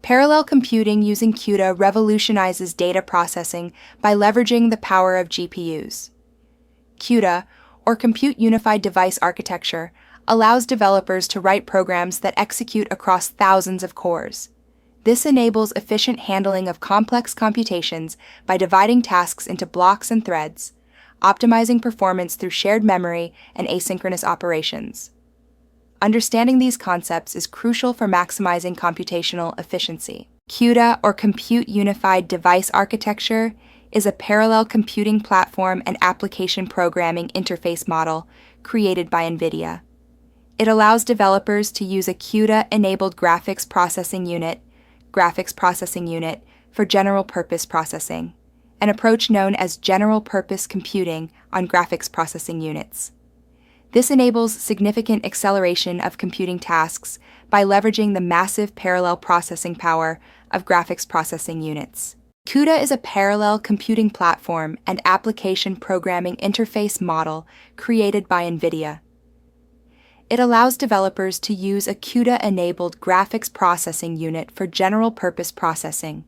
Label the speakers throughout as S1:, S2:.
S1: Parallel computing using CUDA revolutionizes data processing by leveraging the power of GPUs. CUDA, or Compute Unified Device Architecture, allows developers to write programs that execute across thousands of cores. This enables efficient handling of complex computations by dividing tasks into blocks and threads, optimizing performance through shared memory and asynchronous operations. Understanding these concepts is crucial for maximizing computational efficiency. CUDA, or Compute Unified Device Architecture, is a parallel computing platform and application programming interface model created by NVIDIA. It allows developers to use a CUDA-enabled graphics processing unit for general-purpose processing, an approach known as general-purpose computing on graphics processing units. This enables significant acceleration of computing tasks by leveraging the massive parallel processing power of graphics processing units. CUDA is a parallel computing platform and application programming interface model created by NVIDIA. It allows developers to use a CUDA-enabled graphics processing unit for general-purpose processing,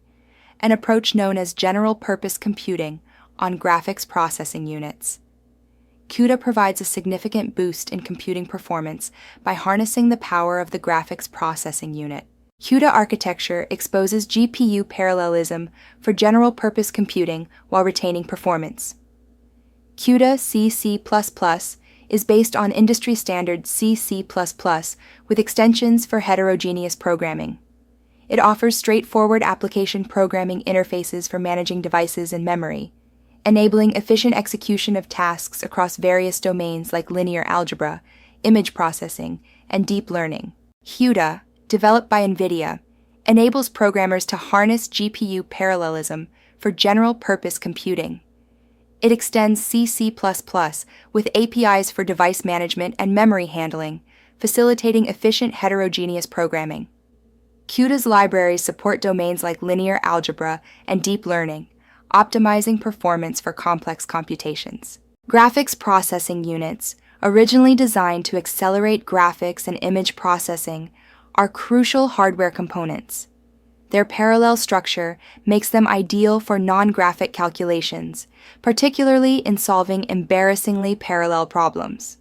S1: an approach known as general-purpose computing on graphics processing units. CUDA provides a significant boost in computing performance by harnessing the power of the graphics processing unit. CUDA architecture exposes GPU parallelism for general-purpose computing while retaining performance. CUDA C++ is based on industry standard C++ with extensions for heterogeneous programming. It offers straightforward application programming interfaces for managing devices and memory, enabling efficient execution of tasks across various domains like linear algebra, image processing, and deep learning. CUDA, developed by NVIDIA, enables programmers to harness GPU parallelism for general-purpose computing. It extends C++ with APIs for device management and memory handling, facilitating efficient heterogeneous programming. CUDA's libraries support domains like linear algebra and deep learning, optimizing performance for complex computations. Graphics processing units, originally designed to accelerate graphics and image processing, are crucial hardware components. Their parallel structure makes them ideal for non-graphic calculations, particularly in solving embarrassingly parallel problems.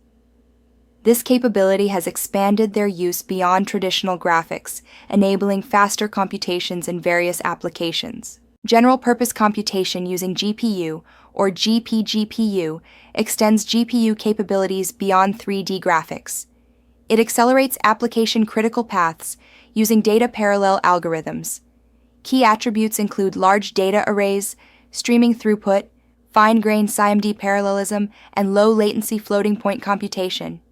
S1: This capability has expanded their use beyond traditional graphics, enabling faster computations in various applications. General-purpose computation using GPU, or GPGPU, extends GPU capabilities beyond 3D graphics. It accelerates application-critical paths using data parallel algorithms. Key attributes include large data arrays, streaming throughput, fine-grained SIMD parallelism, and low-latency floating-point computation.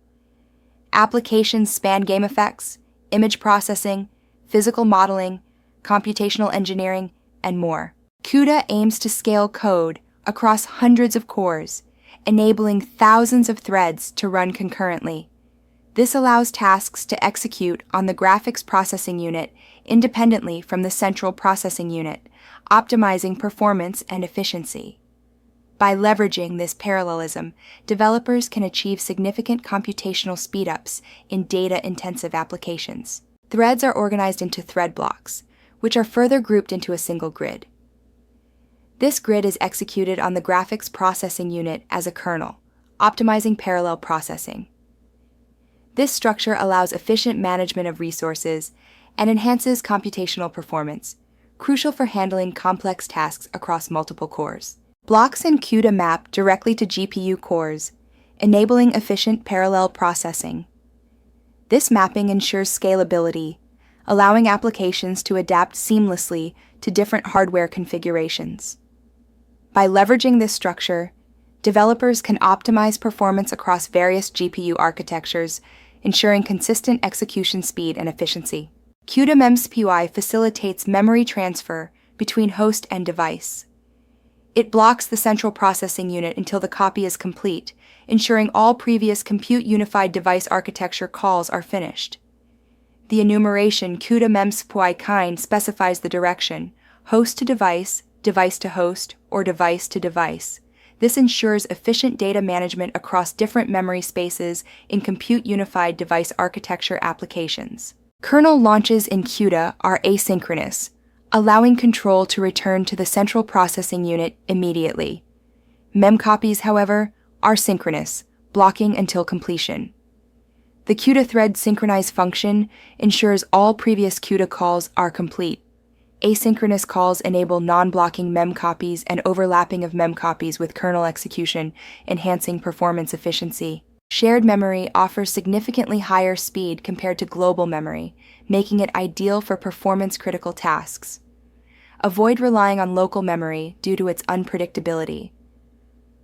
S1: Applications span game effects, image processing, physical modeling, computational engineering, and more. CUDA aims to scale code across hundreds of cores, enabling thousands of threads to run concurrently. This allows tasks to execute on the graphics processing unit independently from the central processing unit, optimizing performance and efficiency. By leveraging this parallelism, developers can achieve significant computational speedups in data-intensive applications. Threads are organized into thread blocks, which are further grouped into a single grid. This grid is executed on the graphics processing unit as a kernel, optimizing parallel processing. This structure allows efficient management of resources and enhances computational performance, crucial for handling complex tasks across multiple cores. Blocks in CUDA map directly to GPU cores, enabling efficient parallel processing. This mapping ensures scalability, allowing applications to adapt seamlessly to different hardware configurations. By leveraging this structure, developers can optimize performance across various GPU architectures, ensuring consistent execution speed and efficiency. CUDA MEMS-PY facilitates memory transfer between host and device. It blocks the central processing unit until the copy is complete, ensuring all previous Compute Unified Device Architecture calls are finished. The enumeration CUDA MEMS-PY kind specifies the direction, host to device, device to host, or device to device. This ensures efficient data management across different memory spaces in Compute Unified Device Architecture applications. Kernel launches in CUDA are asynchronous, allowing control to return to the central processing unit immediately. Memcopies, however, are synchronous, blocking until completion. The CUDA thread synchronize function ensures all previous CUDA calls are complete. Asynchronous calls enable non-blocking memcopies and overlapping of memcopies with kernel execution, enhancing performance efficiency. Shared memory offers significantly higher speed compared to global memory, making it ideal for performance-critical tasks. Avoid relying on local memory due to its unpredictability.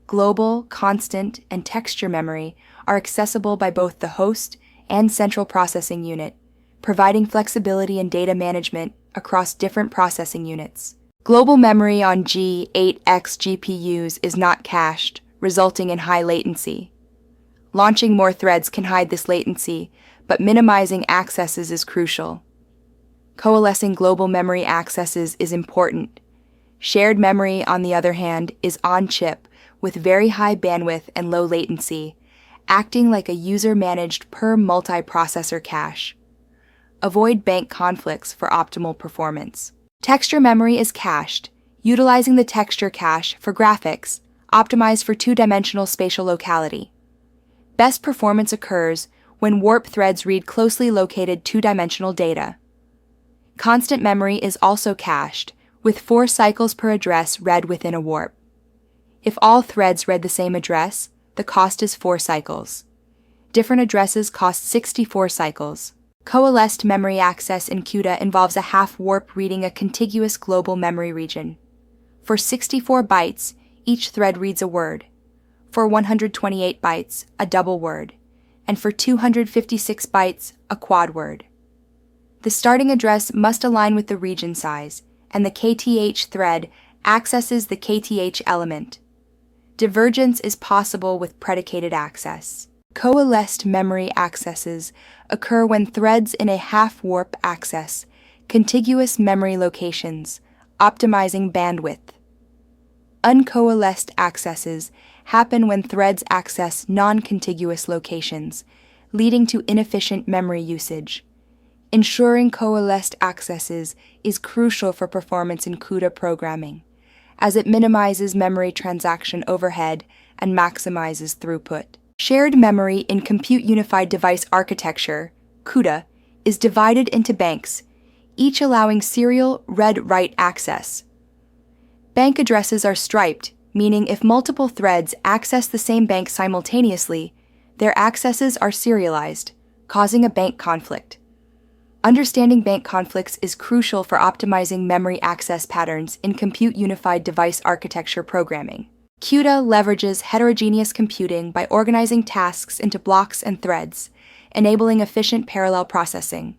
S1: Global, constant, and texture memory are accessible by both the host and central processing unit, providing flexibility in data management across different processing units. Global memory on G8X GPUs is not cached, resulting in high latency. Launching more threads can hide this latency, but minimizing accesses is crucial. Coalescing global memory accesses is important. Shared memory, on the other hand, is on-chip with very high bandwidth and low latency, acting like a user-managed per-multiprocessor cache. Avoid bank conflicts for optimal performance. Texture memory is cached, utilizing the texture cache for graphics, optimized for two-dimensional spatial locality. Best performance occurs when warp threads read closely located two-dimensional data. Constant memory is also cached, with 4 cycles per address read within a warp. If all threads read the same address, the cost is 4 cycles. Different addresses cost 64 cycles. Coalesced memory access in CUDA involves a half warp reading a contiguous global memory region. For 64 bytes, each thread reads a word. For 128 bytes, a double word, and for 256 bytes, a quad word. The starting address must align with the region size, and the KTH thread accesses the KTH element. Divergence is possible with predicated access. Coalesced memory accesses occur when threads in a half-warp access contiguous memory locations, optimizing bandwidth. Uncoalesced accesses happen when threads access non-contiguous locations, leading to inefficient memory usage. Ensuring coalesced accesses is crucial for performance in CUDA programming, as it minimizes memory transaction overhead and maximizes throughput. Shared memory in Compute Unified Device Architecture, CUDA, is divided into banks, each allowing serial read-write access. Bank addresses are striped, meaning if multiple threads access the same bank simultaneously, their accesses are serialized, causing a bank conflict. Understanding bank conflicts is crucial for optimizing memory access patterns in Compute Unified Device Architecture programming. CUDA leverages heterogeneous computing by organizing tasks into blocks and threads, enabling efficient parallel processing.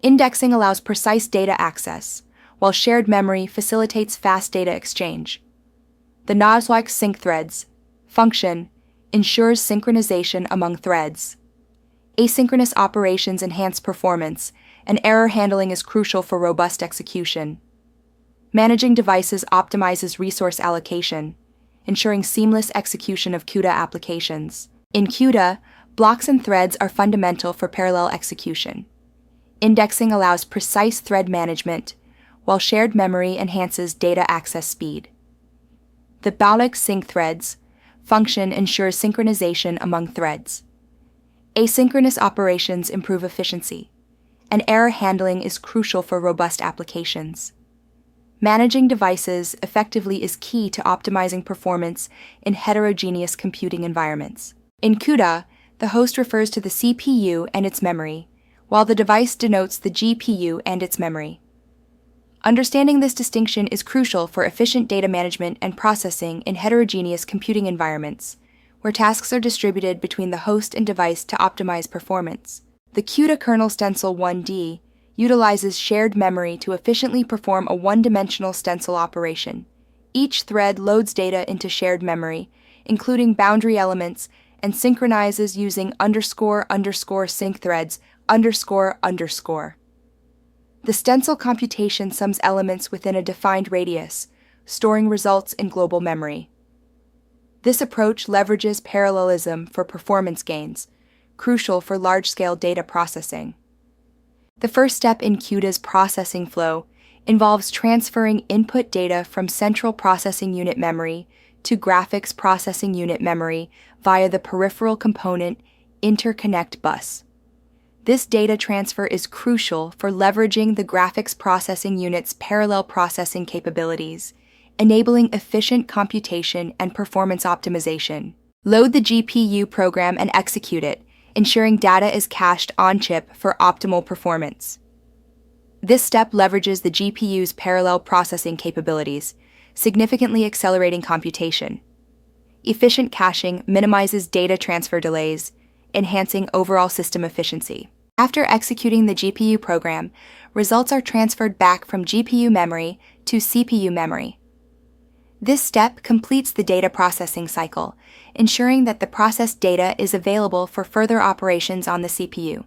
S1: Indexing allows precise data access, while shared memory facilitates fast data exchange. The NOS-like sync threads function ensures synchronization among threads. Asynchronous operations enhance performance, and error handling is crucial for robust execution. Managing devices optimizes resource allocation, ensuring seamless execution of CUDA applications. In CUDA, blocks and threads are fundamental for parallel execution. Indexing allows precise thread management, while shared memory enhances data access speed. The Baulic sync threads function ensures synchronization among threads. Asynchronous operations improve efficiency, and error handling is crucial for robust applications. Managing devices effectively is key to optimizing performance in heterogeneous computing environments. In CUDA, the host refers to the CPU and its memory, while the device denotes the GPU and its memory. Understanding this distinction is crucial for efficient data management and processing in heterogeneous computing environments, where tasks are distributed between the host and device to optimize performance. The CUDA kernel stencil 1D utilizes shared memory to efficiently perform a one-dimensional stencil operation. Each thread loads data into shared memory, including boundary elements, and synchronizes using __ sync threads __. The stencil computation sums elements within a defined radius, storing results in global memory. This approach leverages parallelism for performance gains, crucial for large-scale data processing. The first step in CUDA's processing flow involves transferring input data from central processing unit memory to graphics processing unit memory via the peripheral component interconnect bus. This data transfer is crucial for leveraging the graphics processing unit's parallel processing capabilities, enabling efficient computation and performance optimization. Load the GPU program and execute it, ensuring data is cached on-chip for optimal performance. This step leverages the GPU's parallel processing capabilities, significantly accelerating computation. Efficient caching minimizes data transfer delays, enhancing overall system efficiency. After executing the GPU program, results are transferred back from GPU memory to CPU memory. This step completes the data processing cycle, ensuring that the processed data is available for further operations on the CPU.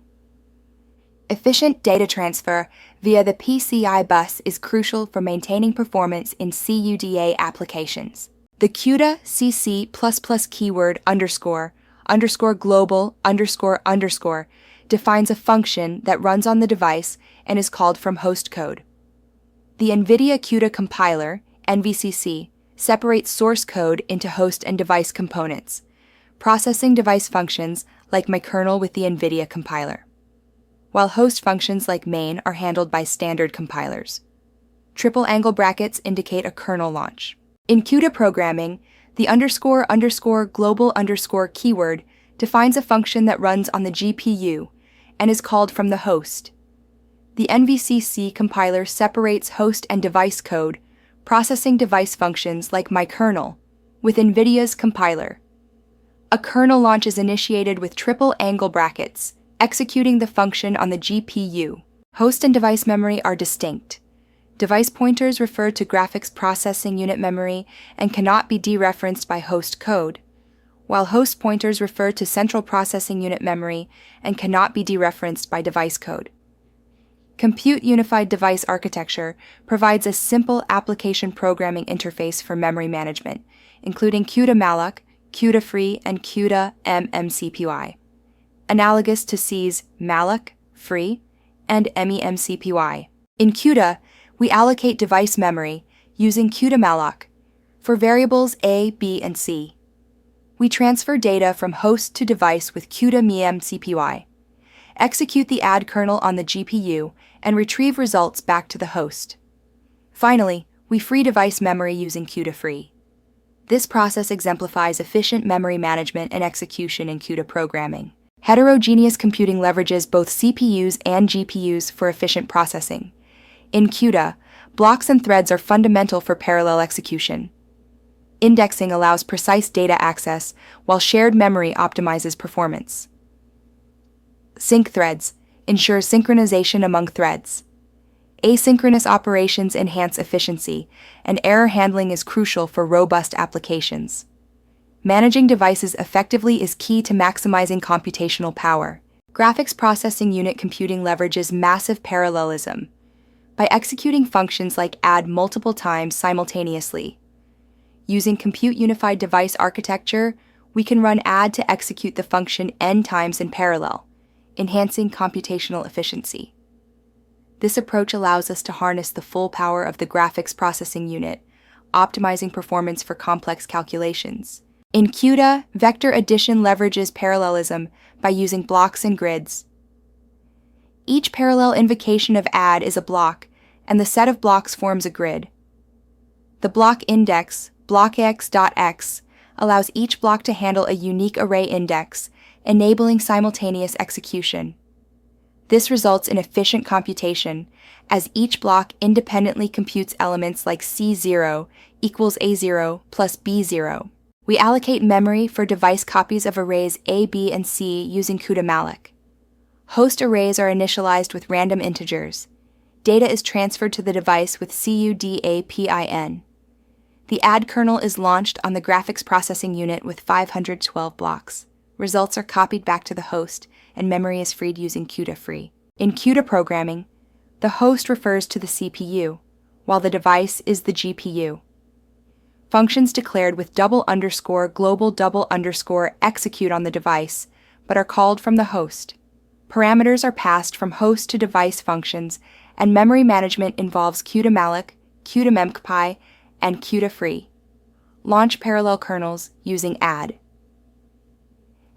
S1: Efficient data transfer via the PCI bus is crucial for maintaining performance in CUDA applications. The CUDA CC++ keyword __ global __ defines a function that runs on the device and is called from host code. The NVIDIA CUDA compiler, NVCC, separates source code into host and device components, processing device functions like my kernel with the NVIDIA compiler, while host functions like main are handled by standard compilers. Triple angle brackets indicate a kernel launch. In CUDA programming, the __ global _ keyword defines a function that runs on the GPU and is called from the host. The NVCC compiler separates host and device code, processing device functions like my kernel with NVIDIA's compiler. A kernel launch is initiated with triple angle brackets, executing the function on the GPU. Host and device memory are distinct. Device pointers refer to graphics processing unit memory and cannot be dereferenced by host code, while host pointers refer to central processing unit memory and cannot be dereferenced by device code. Compute Unified Device Architecture provides a simple application programming interface for memory management, including CUDA malloc, CUDA free, and CUDA mmcpy, analogous to C's malloc, free, and memcpy. In CUDA, we allocate device memory using CUDA malloc for variables A, B, and C. We transfer data from host to device with CUDA memcpy, execute the add kernel on the GPU, and retrieve results back to the host. Finally, we free device memory using CUDA free. This process exemplifies efficient memory management and execution in CUDA programming. Heterogeneous computing leverages both CPUs and GPUs for efficient processing. In CUDA, blocks and threads are fundamental for parallel execution. Indexing allows precise data access, while shared memory optimizes performance. Sync threads ensure synchronization among threads. Asynchronous operations enhance efficiency, and error handling is crucial for robust applications. Managing devices effectively is key to maximizing computational power. Graphics processing unit computing leverages massive parallelism by executing functions like add multiple times simultaneously. Using Compute Unified Device Architecture, we can run add to execute the function n times in parallel, enhancing computational efficiency. This approach allows us to harness the full power of the graphics processing unit, optimizing performance for complex calculations. In CUDA, vector addition leverages parallelism by using blocks and grids. Each parallel invocation of add is a block, and the set of blocks forms a grid. The block index, blockx.x, allows each block to handle a unique array index, enabling simultaneous execution. This results in efficient computation, as each block independently computes elements like C0 equals A0 plus B0. We allocate memory for device copies of arrays A, B, and C using CUDA malloc. Host arrays are initialized with random integers. Data is transferred to the device with CUDA-PIN. The add kernel is launched on the graphics processing unit with 512 blocks. Results are copied back to the host, and memory is freed using CUDA free. In CUDA programming, the host refers to the CPU, while the device is the GPU. Functions declared with double underscore global double underscore execute on the device, but are called from the host. Parameters are passed from host to device functions, and memory management involves CUDA-malloc, CUDA-memcpy, and CUDA-free. Launch parallel kernels using add.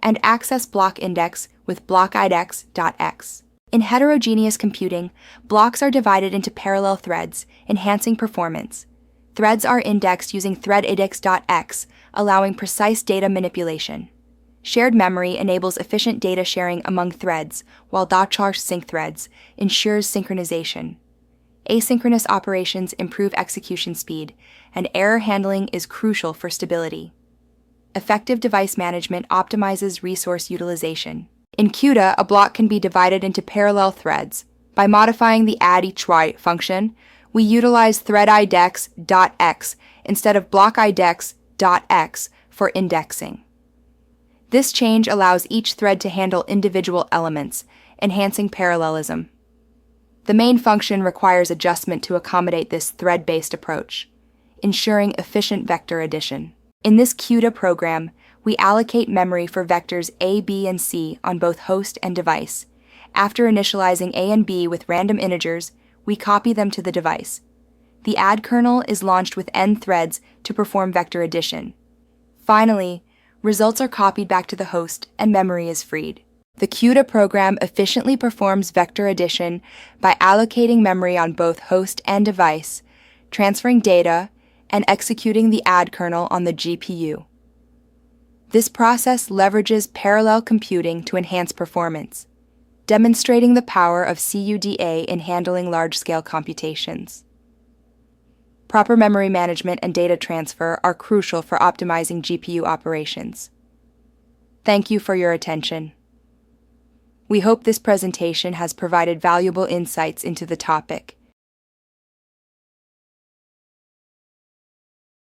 S1: And access block index with blockIDEX.x. In heterogeneous computing, blocks are divided into parallel threads, enhancing performance. Threads are indexed using threadIDEX.x, allowing precise data manipulation. Shared memory enables efficient data sharing among threads, while .sync threads ensures synchronization. Asynchronous operations improve execution speed, and error handling is crucial for stability. Effective device management optimizes resource utilization. In CUDA, a block can be divided into parallel threads. By modifying the add-each-write function, we utilize threadIDEX.x instead of blockIDEX.x for indexing. This change allows each thread to handle individual elements, enhancing parallelism. The main function requires adjustment to accommodate this thread-based approach, ensuring efficient vector addition. In this CUDA program, we allocate memory for vectors A, B, and C on both host and device. After initializing A and B with random integers, we copy them to the device. The add kernel is launched with n threads to perform vector addition. Finally, results are copied back to the host and memory is freed. The CUDA program efficiently performs vector addition by allocating memory on both host and device, transferring data, and executing the add kernel on the GPU. This process leverages parallel computing to enhance performance, demonstrating the power of CUDA in handling large-scale computations. Proper memory management and data transfer are crucial for optimizing GPU operations. Thank you for your attention. We hope this presentation has provided valuable insights into the topic